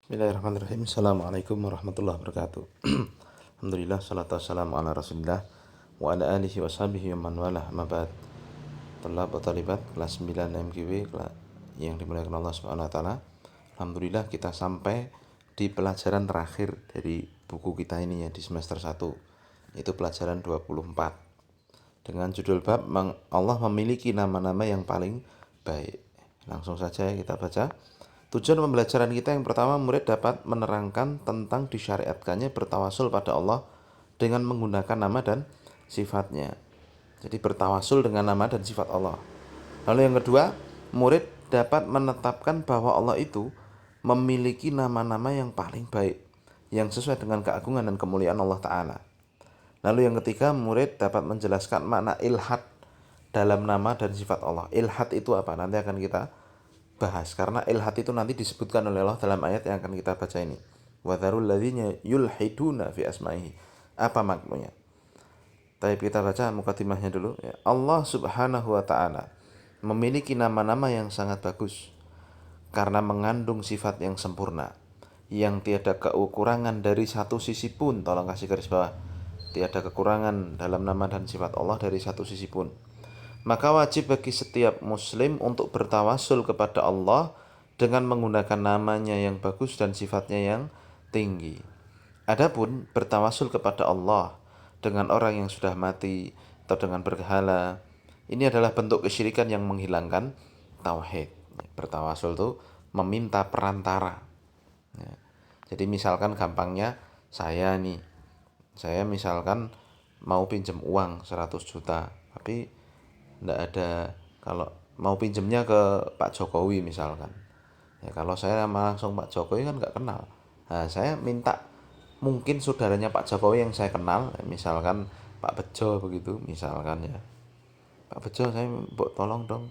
Bismillahirrahmanirrahim. Assalamualaikum warahmatullahi wabarakatuh. Alhamdulillah, salatu wassalamu ala rasulillah wa ala alihi wa sahbihi wa man walah, amma ba'd. Thalab wa talibat kelas 9 MGW yang dimuliakan Allah Subhanahu wa taala. Alhamdulillah kita sampai di pelajaran terakhir dari buku kita ini ya, di semester 1. Itu pelajaran 24. Dengan judul bab Allah memiliki nama-nama yang paling baik. Langsung saja kita baca. Tujuan pembelajaran kita yang pertama, murid dapat menerangkan tentang disyariatkannya bertawasul pada Allah dengan menggunakan nama dan sifatnya. Jadi bertawasul dengan nama dan sifat Allah. Lalu yang kedua, murid dapat menetapkan bahwa Allah itu memiliki nama-nama yang paling baik, yang sesuai dengan keagungan dan kemuliaan Allah Ta'ala. Lalu yang ketiga, murid dapat menjelaskan makna ilhad dalam nama dan sifat Allah. Ilhad itu apa? Nanti akan kita bahas, karena ilhad itu nanti disebutkan oleh Allah dalam ayat yang akan kita baca ini. Wa dzarul ladzina yulhiduna fi asma'ihi. Apa maknanya? Tapi kita baca mukadimahnya dulu ya. Allah Subhanahu wa taala memiliki nama-nama yang sangat bagus karena mengandung sifat yang sempurna, yang tiada kekurangan dari satu sisi pun. Tolong kasih garis bawah. Tiada kekurangan dalam nama dan sifat Allah dari satu sisi pun. Maka wajib bagi setiap muslim untuk bertawasul kepada Allah dengan menggunakan namanya yang bagus dan sifatnya yang tinggi. Adapun bertawasul kepada Allah dengan orang yang sudah mati atau dengan berhala, ini adalah bentuk kesyirikan yang menghilangkan tauhid. Bertawasul itu meminta perantara. Jadi misalkan gampangnya, saya misalkan mau pinjam uang 100 juta, tapi tidak ada, kalau mau pinjemnya ke Pak Jokowi misalkan ya, kalau saya langsung Pak Jokowi kan nggak kenal. Nah, saya minta mungkin saudaranya Pak Jokowi yang saya kenal, misalkan Pak Bejo begitu misalkan ya, Pak Bejo, saya tolong dong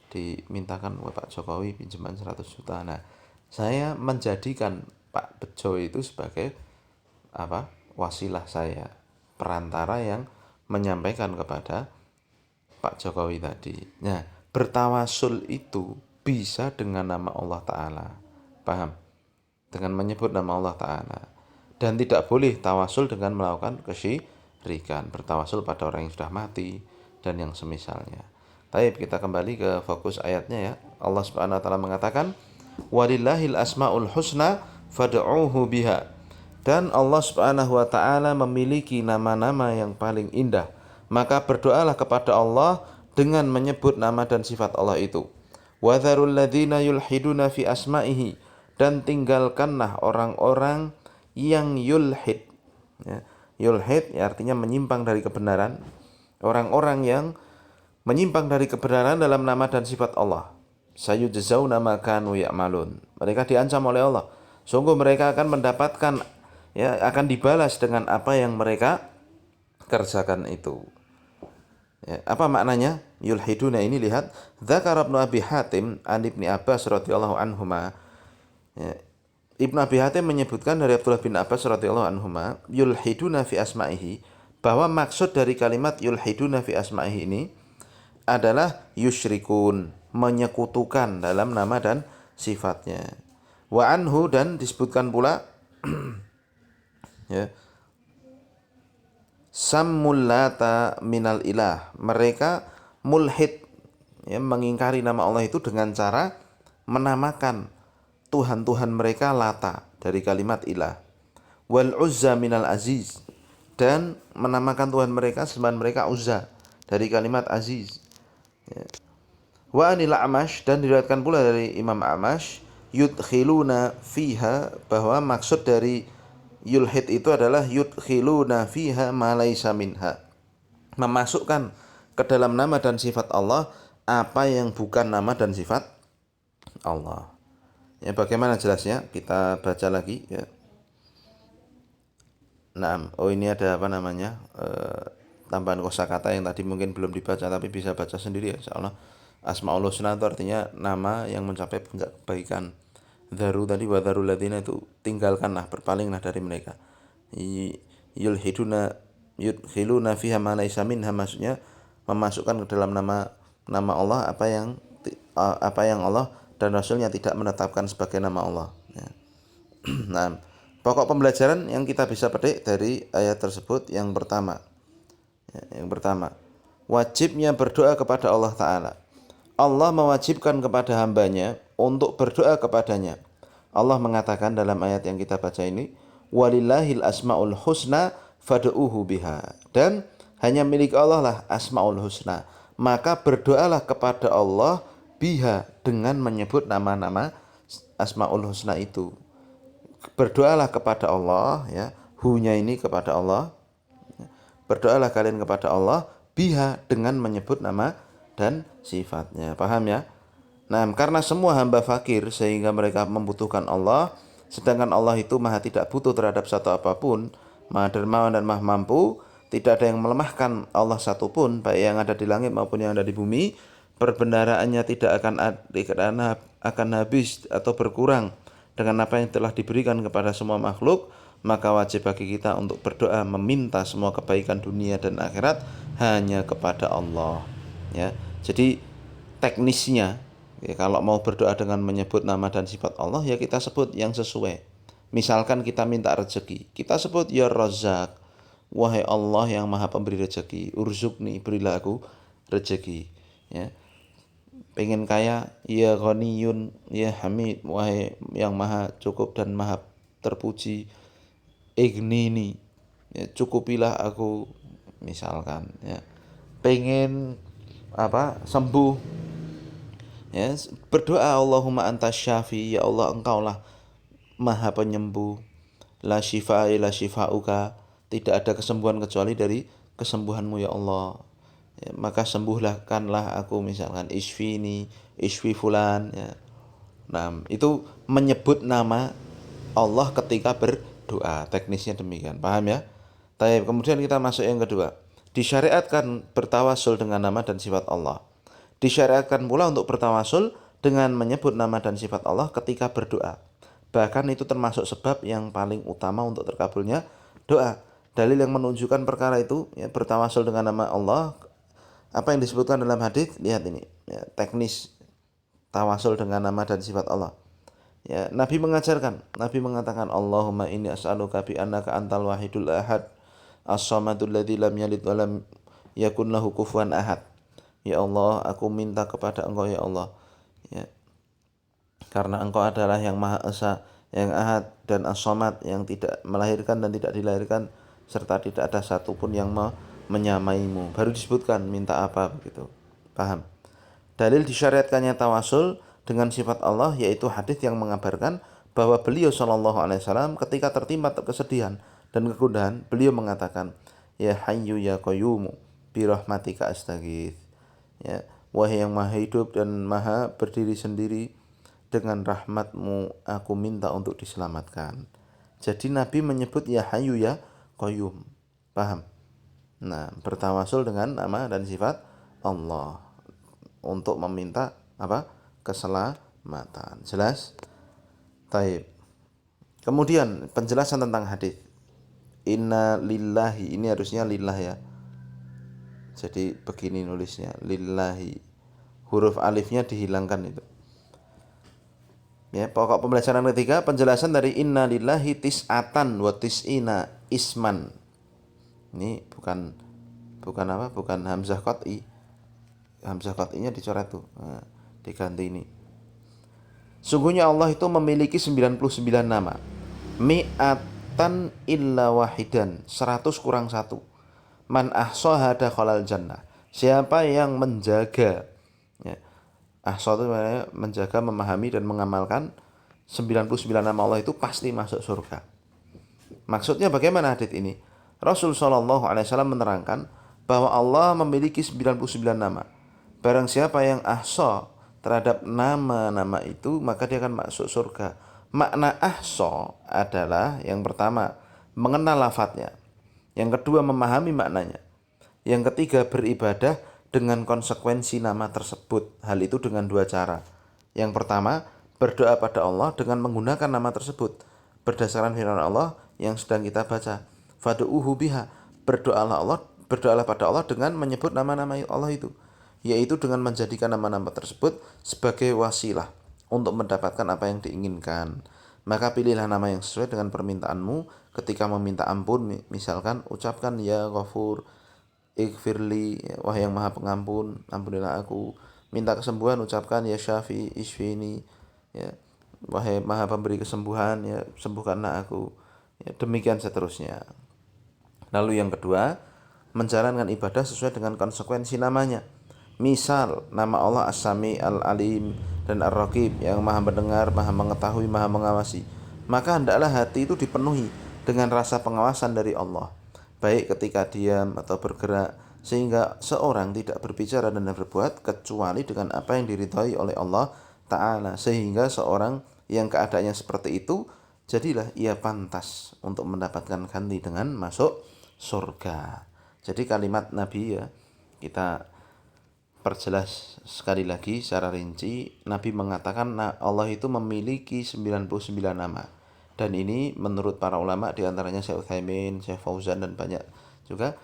dimintakan ke Pak Jokowi pinjaman 100 juta. Nah, saya menjadikan Pak Bejo itu sebagai wasilah saya, perantara yang menyampaikan kepada Pak Jokowi tadi. Nah, bertawasul itu bisa dengan nama Allah Ta'ala. Paham? Dengan menyebut nama Allah Ta'ala. Dan tidak boleh tawasul dengan melakukan kesyirikan. Bertawasul pada orang yang sudah mati dan yang semisalnya. Baik, kita kembali ke fokus ayatnya ya. Allah Subhanahu wa taala mengatakan, "Walillahil asmaul husna fad'uuhu biha." Dan Allah Subhanahu wa taala memiliki nama-nama yang paling indah, maka berdoalah kepada Allah dengan menyebut nama dan sifat Allah itu. Wa dzarul ladzina yulhiduna fi asma'ihi, dan tinggalkanlah orang-orang yang yulhid. Ya, yulhid ya artinya menyimpang dari kebenaran. Orang-orang yang menyimpang dari kebenaran dalam nama dan sifat Allah. Sayujzauna ma kanu ya'malun. Mereka diancam oleh Allah. Sungguh mereka akan mendapatkan, ya, akan dibalas dengan apa yang mereka kerjakan itu. Ya, apa maknanya yulhiduna ini? Lihat, dzakara Ibnu Abi Hatim an Ibnu Abbas radhiyallahu anhuma. Ya, Ibnu Abi Hatim menyebutkan dari Abdullah bin Abbas radhiyallahu anhuma, yulhiduna fi asma'ihi, bahwa maksud dari kalimat yulhiduna fi asma'ihi ini adalah yusyrikun, menyekutukan dalam nama dan sifatnya. Wa anhu, dan disebutkan pula ya, sammul lata minal ilah, mereka mulhid, ya, mengingkari nama Allah itu dengan cara menamakan Tuhan-Tuhan mereka Lata dari kalimat ilah. Wal Uzza minal aziz, dan menamakan Tuhan mereka, sembahan mereka Uzza dari kalimat aziz. Ya. Wa anil A'mash, dan diriwayatkan pula dari Imam A'mash, yudkhiluna fiha, bahwa maksud dari yulhid itu adalah yudkhiluna fiha ma laisa minha, memasukkan ke dalam nama dan sifat Allah apa yang bukan nama dan sifat Allah. Ya, bagaimana jelasnya? Kita baca lagi ya. Nah, ini ada tambahan kosakata yang tadi mungkin belum dibaca, tapi bisa baca sendiri ya, insyaallah. Asmaul husna itu artinya nama yang mencapai puncak kebaikan. Daru tadi, wa darul ladzina itu tinggalkanlah, berpalinglah dari mereka. Yulhiduna yudkhiluna fiha ma laisa minha, maksudnya memasukkan ke dalam nama Allah apa yang Allah dan Rasulnya tidak menetapkan sebagai nama Allah. Ya. Nah, pokok pembelajaran yang kita bisa petik dari ayat tersebut yang pertama. Wajibnya berdoa kepada Allah Ta'ala. Allah mewajibkan kepada hambanya untuk berdoa kepadanya. Allah mengatakan dalam ayat yang kita baca ini, walillahil asmaul husna fad'uhu biha. Dan hanya milik Allah lah asmaul husna. Maka berdoalah kepada Allah biha, dengan menyebut nama-nama asmaul husna itu. Berdoalah kepada Allah, ya, hu-nya ini kepada Allah. Berdoalah kalian kepada Allah biha, dengan menyebut nama dan sifatnya. Paham ya? Nah, karena semua hamba fakir sehingga mereka membutuhkan Allah, sedangkan Allah itu maha tidak butuh terhadap satu apapun, maha dermawan dan maha mampu, tidak ada yang melemahkan Allah satupun, baik yang ada di langit maupun yang ada di bumi. Perbendaharaannya tidak akan habis atau berkurang dengan apa yang telah diberikan kepada semua makhluk. Maka wajib bagi kita untuk berdoa meminta semua kebaikan dunia dan akhirat hanya kepada Allah, ya. Jadi teknisnya, ya, kalau mau berdoa dengan menyebut nama dan sifat Allah, ya kita sebut yang sesuai. Misalkan kita minta rezeki, kita sebut ya Razzaq, wahai Allah yang maha pemberi rezeki, urzukni, berilah aku rezeki, ya. Pengen kaya, ya Ghaniyun, ya Hamid, wahai yang maha cukup dan maha terpuji, ignini, ya, cukupilah aku, misalkan, ya. Pengen sembuh, ya, berdoa Allahumma antas syafi, ya Allah engkaulah maha penyembuh, la syifa illa syifauka, tidak ada kesembuhan kecuali dari kesembuhanmu ya Allah, ya, maka sembuhkanlah aku, misalkan isfini, isfi fulan, ya. Nah, itu menyebut nama Allah ketika berdoa, teknisnya demikian, paham ya? Baik, kemudian kita masuk yang kedua. Disyariatkan bertawasul dengan nama dan sifat Allah. Disyariatkan pula untuk bertawasul dengan menyebut nama dan sifat Allah ketika berdoa. Bahkan itu termasuk sebab yang paling utama untuk terkabulnya doa. Dalil yang menunjukkan perkara itu, ya, bertawasul dengan nama Allah, apa yang disebutkan dalam hadis, lihat ini, ya, teknis tawasul dengan nama dan sifat Allah. Ya, Nabi mengatakan Allahumma inni as'aluka bi annaka antal wahidul ahad as-samadul ladzi lam yalid wa lam yakun lahu kufuwan ahad. Ya Allah, aku minta kepada Engkau ya Allah, ya, karena Engkau adalah yang Maha Esa, yang Ahad dan As-Samad, yang tidak melahirkan dan tidak dilahirkan, serta tidak ada satupun yang menyamaimu. Baru disebutkan minta apa, begitu. Paham? Dalil disyariatkannya tawasul dengan sifat Allah yaitu hadis yang mengabarkan bahwa beliau Shallallahu Alaihi Wasallam ketika tertimpa kesedihan dan kegundahan, beliau mengatakan, ya Hayyu ya Qayyumu bi rahmatika astaghits, ya, wahai yang maha hidup dan maha berdiri sendiri, dengan rahmatmu aku minta untuk diselamatkan. Jadi Nabi menyebut ya Hayyu ya Qayyum. Paham? Nah, bertawasul dengan nama dan sifat Allah untuk meminta keselamatan. Jelas? Taib. Kemudian penjelasan tentang hadis. Inna lillahi, ini harusnya lillah ya. Jadi begini nulisnya, lillahi. Huruf alifnya dihilangkan itu. Ya, pokok pembelajaran ketiga, penjelasan dari inna lillahi tis'atan wa tis'ina isman. Ini bukan hamzah qat'i. Hamzah qat'inya dicoret tuh. Nah, diganti ini. Sungguhnya Allah itu memiliki 99 nama. Mi'atan illa wahidan, 100 kurang 1. Man ahsaha dakhalal jannah. Siapa yang menjaga, ya, ahsa itu menjaga, memahami dan mengamalkan 99 nama Allah itu pasti masuk surga. Maksudnya bagaimana hadits ini? Rasul Shallallahu Alaihi Wasallam menerangkan bahwa Allah memiliki 99 nama. Barang siapa yang ahsa terhadap nama-nama itu, maka dia akan masuk surga. Makna ahsa adalah yang pertama, mengenal lafadznya. Yang kedua, memahami maknanya. Yang ketiga, beribadah dengan konsekuensi nama tersebut. Hal itu dengan dua cara. Yang pertama, berdoa pada Allah dengan menggunakan nama tersebut berdasarkan firman Allah yang sedang kita baca. Fadu'uhu biha, berdoalah pada Allah dengan menyebut nama-nama Allah itu, yaitu dengan menjadikan nama-nama tersebut sebagai wasilah untuk mendapatkan apa yang diinginkan. Maka pilihlah nama yang sesuai dengan permintaanmu. Ketika meminta ampun, misalkan ucapkan ya Ghafur, Ighfirli, wahai yang maha pengampun, ampunilah aku. Minta kesembuhan, ucapkan ya Syafi, Ishfini, ya wahai maha pemberi kesembuhan, ya sembuhkanlah aku. Ya, demikian seterusnya. Lalu yang kedua, menjalankan ibadah sesuai dengan konsekuensi namanya. Misal nama Allah As-Sami, Al-Alim, dan Ar-Raqib, yang maha mendengar, maha mengetahui, maha mengawasi. Maka hendaklah hati itu dipenuhi dengan rasa pengawasan dari Allah, baik ketika diam atau bergerak, sehingga seorang tidak berbicara dan berbuat kecuali dengan apa yang diridhai oleh Allah Ta'ala. Sehingga seorang yang keadaannya seperti itu, jadilah ia pantas untuk mendapatkan ganti dengan masuk surga. Jadi kalimat Nabi, ya kita perjelas sekali lagi secara rinci. Nabi mengatakan Allah itu memiliki 99 nama. Dan ini menurut para ulama, diantaranya Syekh Utsaimin, Syekh Fauzan, dan banyak juga,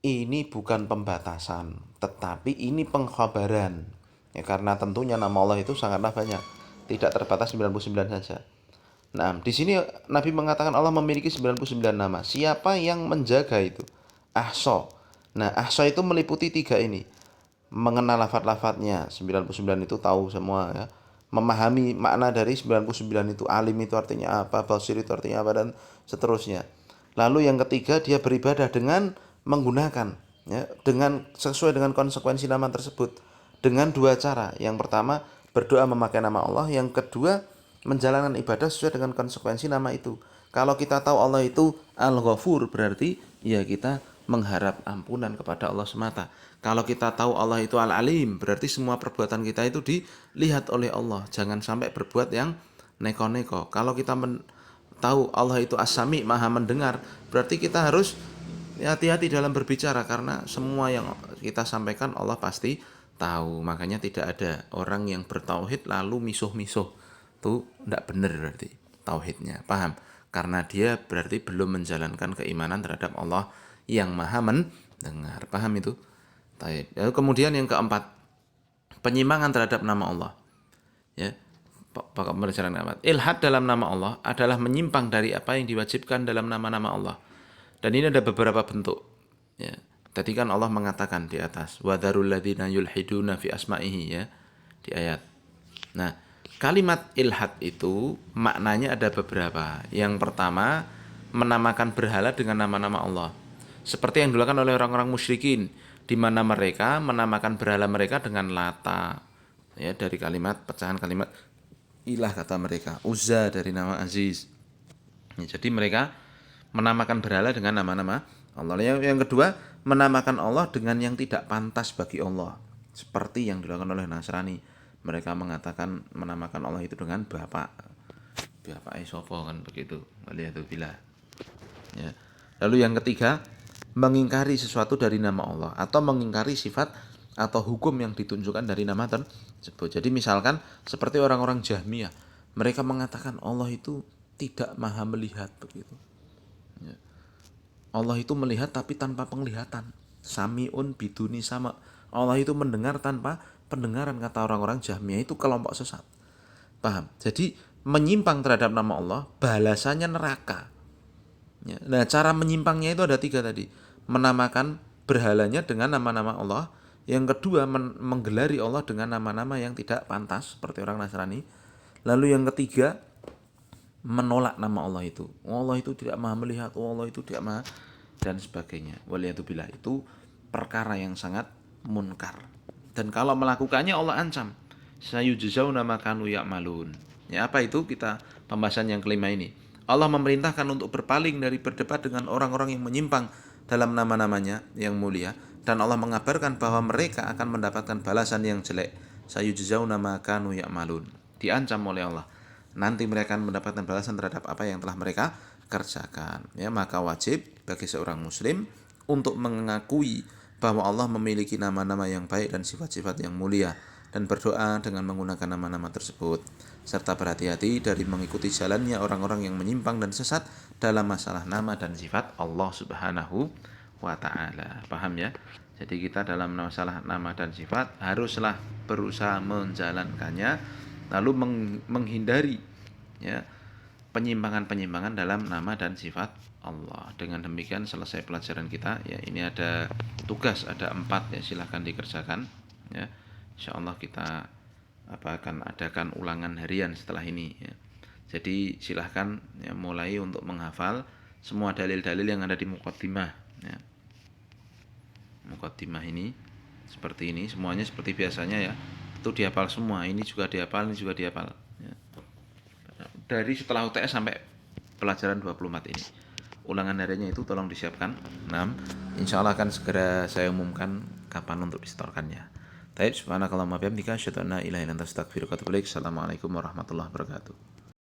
ini bukan pembatasan, tetapi ini pengkhabaran. Ya, karena tentunya nama Allah itu sangatlah banyak, tidak terbatas 99 saja. Nah, di sini Nabi mengatakan Allah memiliki 99 nama. Siapa yang menjaga itu? Ahsa. Nah, ahsa itu meliputi tiga ini. Mengenal lafaz-lafaznya, 99 itu tahu semua, ya. Memahami makna dari 99 itu, alim itu artinya apa, basir itu artinya apa, dan seterusnya. Lalu yang ketiga, dia beribadah dengan menggunakan, ya, dengan sesuai dengan konsekuensi nama tersebut, dengan dua cara. Yang pertama, berdoa memakai nama Allah. Yang kedua, menjalankan ibadah sesuai dengan konsekuensi nama itu. Kalau kita tahu Allah itu Al-Ghafur, berarti ya kita mengharap ampunan kepada Allah semata. Kalau kita tahu Allah itu Al-Alim, berarti semua perbuatan kita itu dilihat oleh Allah. Jangan sampai berbuat yang neko-neko. Kalau kita tahu Allah itu As-Sami, maha mendengar, berarti kita harus hati-hati dalam berbicara, karena semua yang kita sampaikan Allah pasti tahu. Makanya tidak ada orang yang bertauhid lalu misuh-misuh. Itu tidak benar berarti tauhidnya. Paham? Karena dia berarti belum menjalankan keimanan terhadap Allah yang maha mendengar. Paham itu? Taib. Lalu kemudian yang keempat, penyimpangan terhadap nama Allah. Ya, pokok pelajaran keempat. Ilhad dalam nama Allah adalah menyimpang dari apa yang diwajibkan dalam nama-nama Allah. Dan ini ada beberapa bentuk. Ya. Tadi kan Allah mengatakan di atas, wadharul ladzina yulhiduna fi asma'ihi, ya, di ayat. Nah, kalimat ilhad itu maknanya ada beberapa. Yang pertama, menamakan berhala dengan nama-nama Allah. Seperti yang dilakukan oleh orang-orang musyrikin, di mana mereka menamakan berhala mereka dengan Lata, ya, dari kalimat pecahan kalimat ilah kata mereka, Uzza dari nama Aziz. Ya, jadi mereka menamakan berhala dengan nama-nama Allah. Yang kedua, menamakan Allah dengan yang tidak pantas bagi Allah, seperti yang dilakukan oleh Nasrani. Mereka mengatakan menamakan Allah itu dengan bapak Esopo, kan begitu. Waliyadzubillah. Ya. Lalu yang ketiga, mengingkari sesuatu dari nama Allah, atau mengingkari sifat atau hukum yang ditunjukkan dari nama tersebut. Jadi misalkan seperti orang-orang Jahmiyah, mereka mengatakan Allah itu tidak maha melihat, begitu. Ya. Allah itu melihat tapi tanpa penglihatan. Samiun biduni sama. Allah itu mendengar tanpa pendengaran, kata orang-orang Jahmiyah. Itu kelompok sesat. Paham? Jadi menyimpang terhadap nama Allah, balasannya neraka. Ya. Nah, cara menyimpangnya itu ada tiga tadi. Menamakan berhalanya dengan nama-nama Allah. Yang kedua, menggelari Allah dengan nama-nama yang tidak pantas, seperti orang Nasrani. Lalu yang ketiga, menolak nama Allah itu. Allah itu tidak maha melihat, Allah itu tidak maha, dan sebagainya. Waliyadzubillah, itu perkara yang sangat munkar. Dan kalau melakukannya Allah ancam, sayujzauna ma kanu ya'malun. Ya, apa itu? Kita pembahasan yang kelima ini. Allah memerintahkan untuk berpaling dari berdebat dengan orang-orang yang menyimpang dalam nama-namanya yang mulia, dan Allah mengabarkan bahwa mereka akan mendapatkan balasan yang jelek. Sayujzauna ma kanu ya'malun. Diancam oleh Allah. Nanti mereka akan mendapatkan balasan terhadap apa yang telah mereka kerjakan. Ya, maka wajib bagi seorang muslim untuk mengakui bahwa Allah memiliki nama-nama yang baik dan sifat-sifat yang mulia, dan berdoa dengan menggunakan nama-nama tersebut, serta berhati-hati dari mengikuti jalannya orang-orang yang menyimpang dan sesat dalam masalah nama dan sifat Allah Subhanahu wa ta'ala. Paham ya? Jadi kita dalam masalah nama dan sifat haruslah berusaha menjalankannya, lalu menghindari, ya, penyimpangan-penyimpangan dalam nama dan sifat Allah. Dengan demikian selesai pelajaran kita. Ya, ini ada tugas, ada 4 ya, silahkan dikerjakan. Ya, insya Allah kita akan adakan ulangan harian setelah ini. Ya. Jadi silahkan ya, mulai untuk menghafal semua dalil-dalil yang ada di muqaddimah. Ya. Muqaddimah ini seperti ini, semuanya seperti biasanya ya. Itu dihafal semua. Ini juga dihafal, ini juga dihafal. Ya. Dari setelah UTS sampai pelajaran 24 ini. Ulangan hariannya itu tolong disiapkan 6. Insya Allah akan segera saya umumkan kapan untuk disetorkannya. Taib subhanakallahumma bihamdika asyhadu an la ilaha illa anta astaghfiruka wa atubu ilaik. Assalamualaikum warahmatullahi wabarakatuh.